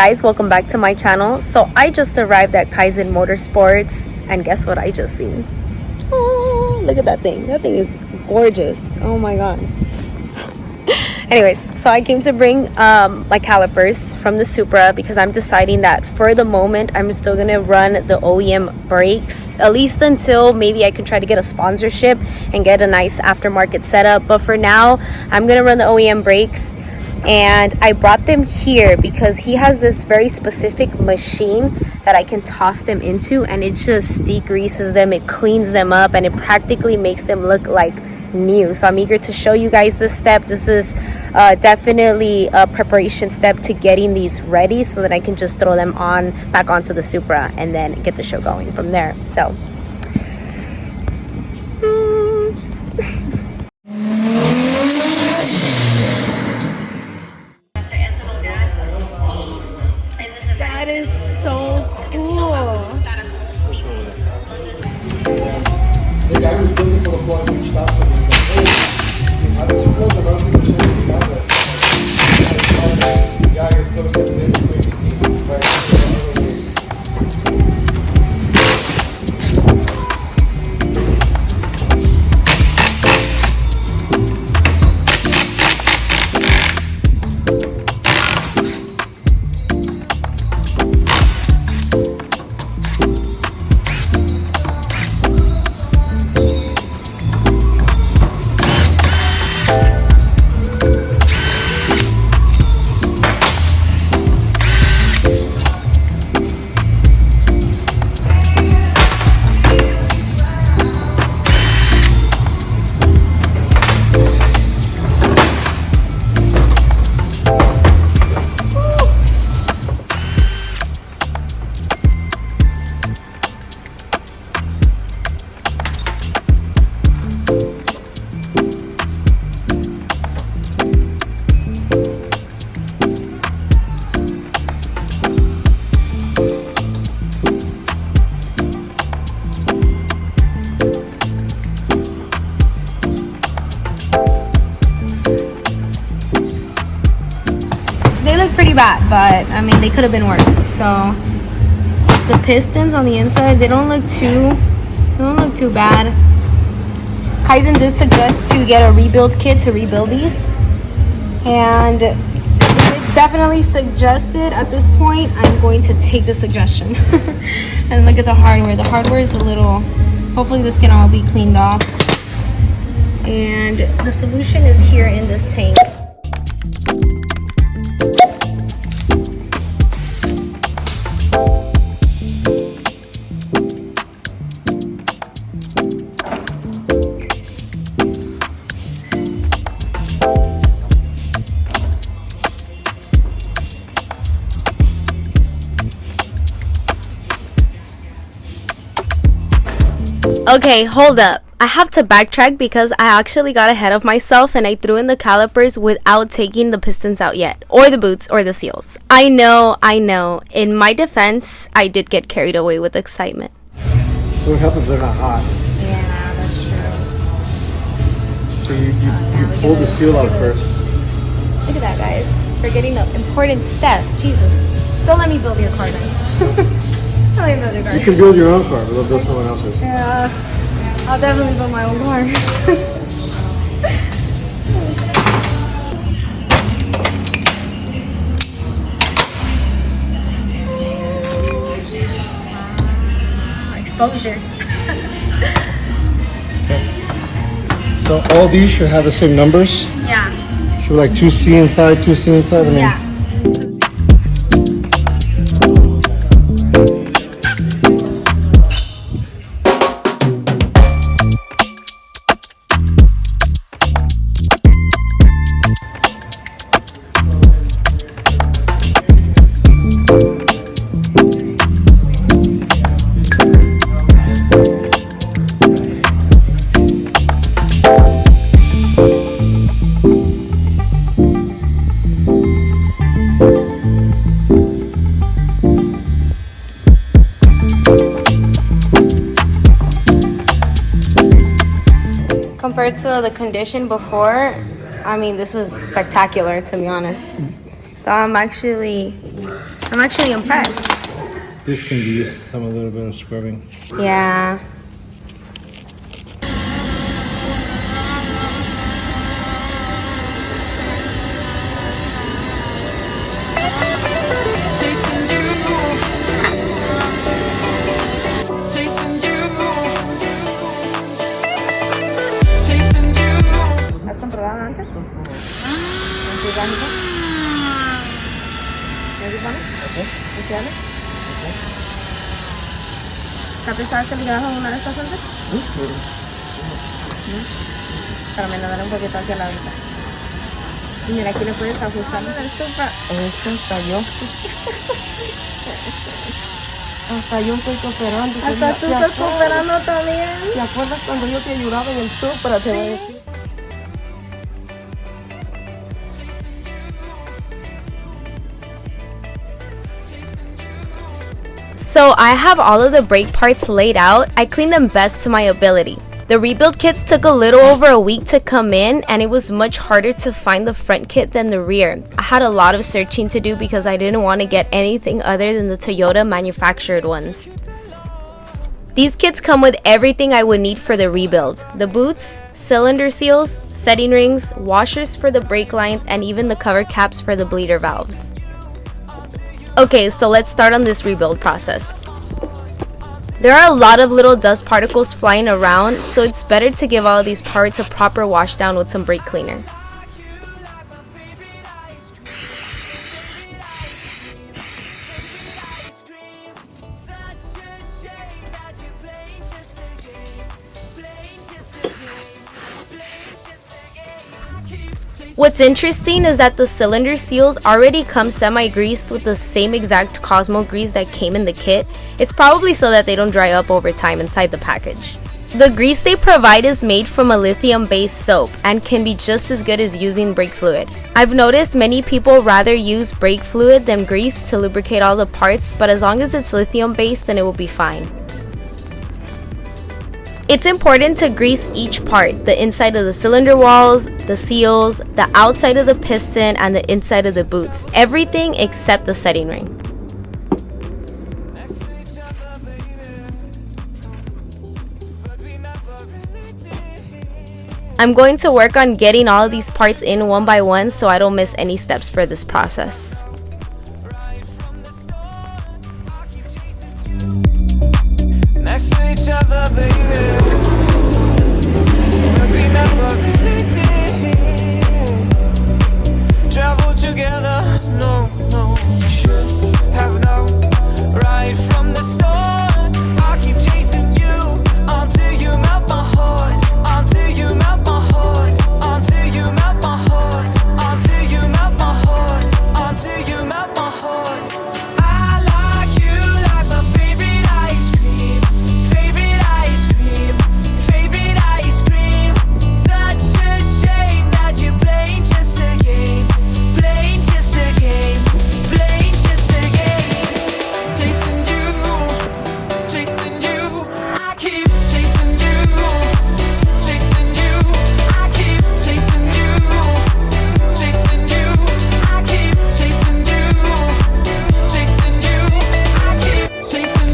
Guys, welcome back to my channel. So I just arrived at KAIZEN Motorsports, and guess what I just seen? Oh, look at that thing. That thing is gorgeous. Oh my god. Anyways, so I came to bring my calipers from the Supra because I'm deciding that for the moment I'm still gonna run the OEM brakes, at least until maybe I can try to get a sponsorship and get a nice aftermarket setup. But for now, I'm gonna run the OEM brakes. And I brought them here because he has this very specific machine that I can toss them into, and it just degreases them, it cleans them up, and it practically makes them look like new. So I'm eager to show you guys this step. This is definitely a preparation step to getting these ready so that I can just throw them on back onto the Supra and then get the show going from there. So that is so cool. The guy who's looking for a quality stuff, they look pretty bad, but I mean they could have been worse. So the pistons on the inside, they don't look too bad. KAIZEN did suggest to get a rebuild kit to rebuild these, and it's definitely suggested at this point. I'm going to take the suggestion. And look at the hardware. The hardware is a little, hopefully this can all be cleaned off, and the solution is here in this tank. Okay, hold up. I have to backtrack because I actually got ahead of myself and I threw in the calipers without taking the pistons out yet, or the boots, or the seals. I know. In my defense, I did get carried away with excitement. what happens if they're not hot? Yeah, that's true. So you pull the seal out first. Look at that, guys. Forgetting the important step. Jesus. Don't let me build your car then. Don't let me build your car. You can build your own car, but they'll build someone else's. Yeah. I'll definitely build my own car. Exposure. So all these should have the same numbers? Yeah. Should be like 2C inside, 2C inside? I mean, Yeah. Compared to the condition before, I mean, this is spectacular, to be honest. So I'm actually I'm actually impressed. This can be used some a little bit of scrubbing. Yeah. ¿Has comprobado antes? ¿En orgánico? ¿En orgánico? ¿Has pensado que le trabajo una de estas antes? Para me dar un poquito hacia la vista. Y mira, aquí le puedes ajustar el Supra. Eso hasta yo. Hasta yo estoy cooperando. Hasta tú estás cooperando también. ¿Te acuerdas cuando yo te ayudaba en el Supra? Te voy a decir. So I have all of the brake parts laid out. I cleaned them best to my ability. The rebuild kits took a little over a week to come in, and it was much harder to find the front kit than the rear. I had a lot of searching to do because I didn't want to get anything other than the Toyota manufactured ones. These kits come with everything I would need for the rebuild: the boots, cylinder seals, setting rings, washers for the brake lines, and even the cover caps for the bleeder valves. Okay, so let's start on this rebuild process. There are a lot of little dust particles flying around, so it's better to give all of these parts a proper wash down with some brake cleaner. What's interesting is that the cylinder seals already come semi-greased with the same exact Cosmo grease that came in the kit. It's probably so that they don't dry up over time inside the package. The grease they provide is made from a lithium-based soap and can be just as good as using brake fluid. I've noticed many people rather use brake fluid than grease to lubricate all the parts, but as long as it's lithium-based, then it will be fine. It's important to grease each part: the inside of the cylinder walls, the seals, the outside of the piston, and the inside of the boots. Everything except the setting ring. I'm going to work on getting all of these parts in one by one so I don't miss any steps for this process. Next to each other, baby. But we never really did. Travel together, no, we should have known right from the start. I keep chasing you until you melt my heart, until you melt my heart, until you melt my heart, until you melt my heart, until you melt my heart. I like you like my favorite ice cream, favorite ice cream, favorite ice cream. Such a shame that you're playing just a game, playing just a game, playing just a game. Chasing you, I keep chasing you, chasing you, I keep chasing you, chasing you, I keep chasing you, chasing you, I keep chasing you, chasing you, I keep chasing you,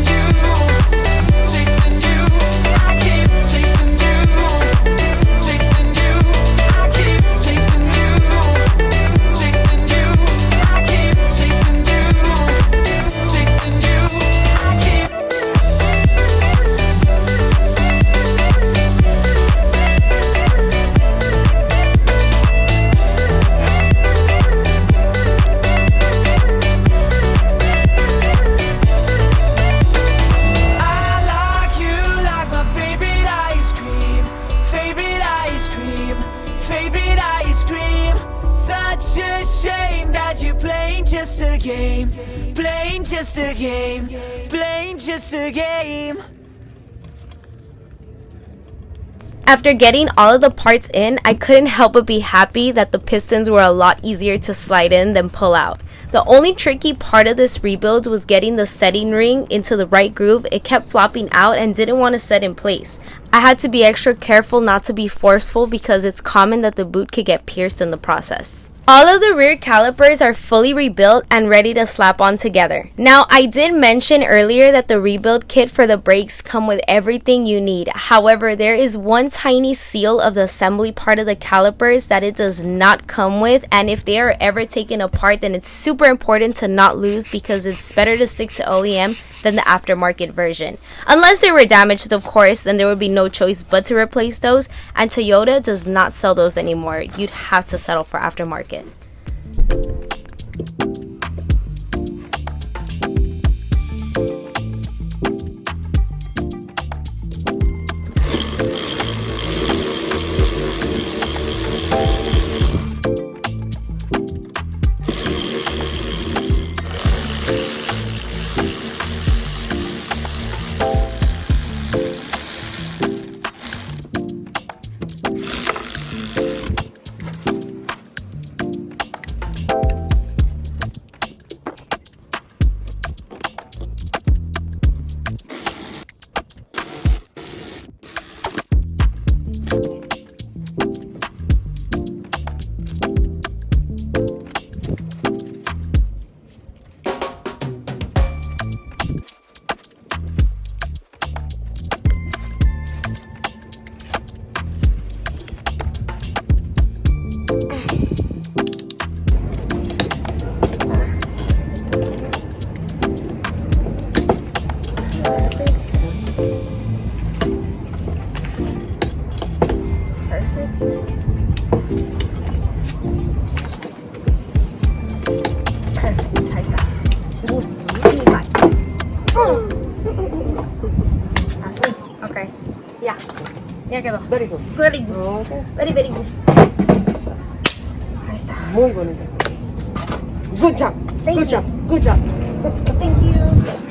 chasing you, I keep chasing you, chasing you, I keep chasing you, chasing you, I keep. I like you like my favorite ice cream, favorite ice cream, favorite ice cream. Such a shame that you're playing just a game, playing just a game, playing just a game. After getting all of the parts in, I couldn't help but be happy that the pistons were a lot easier to slide in than pull out. The only tricky part of this rebuild was getting the setting ring into the right groove. It kept flopping out and didn't want to set in place. I had to be extra careful not to be forceful because it's common that the boot could get pierced in the process. All of the rear calipers are fully rebuilt and ready to slap on together. Now, I did mention earlier that the rebuild kit for the brakes come with everything you need. However, there is one tiny seal of the assembly part of the calipers that it does not come with, and if they are ever taken apart, then it's super important to not lose because it's better to stick to OEM than the aftermarket version. Unless they were damaged, of course, then there would be no choice but to replace those, and Toyota does not sell those anymore. You'd have to settle for aftermarket. Okay. Ya. Ya quedó. Very good. Very good. Okay. Very, very good. Ahí está. Muy bonito. Good job. Thank Good you. job. Good job. Thank you.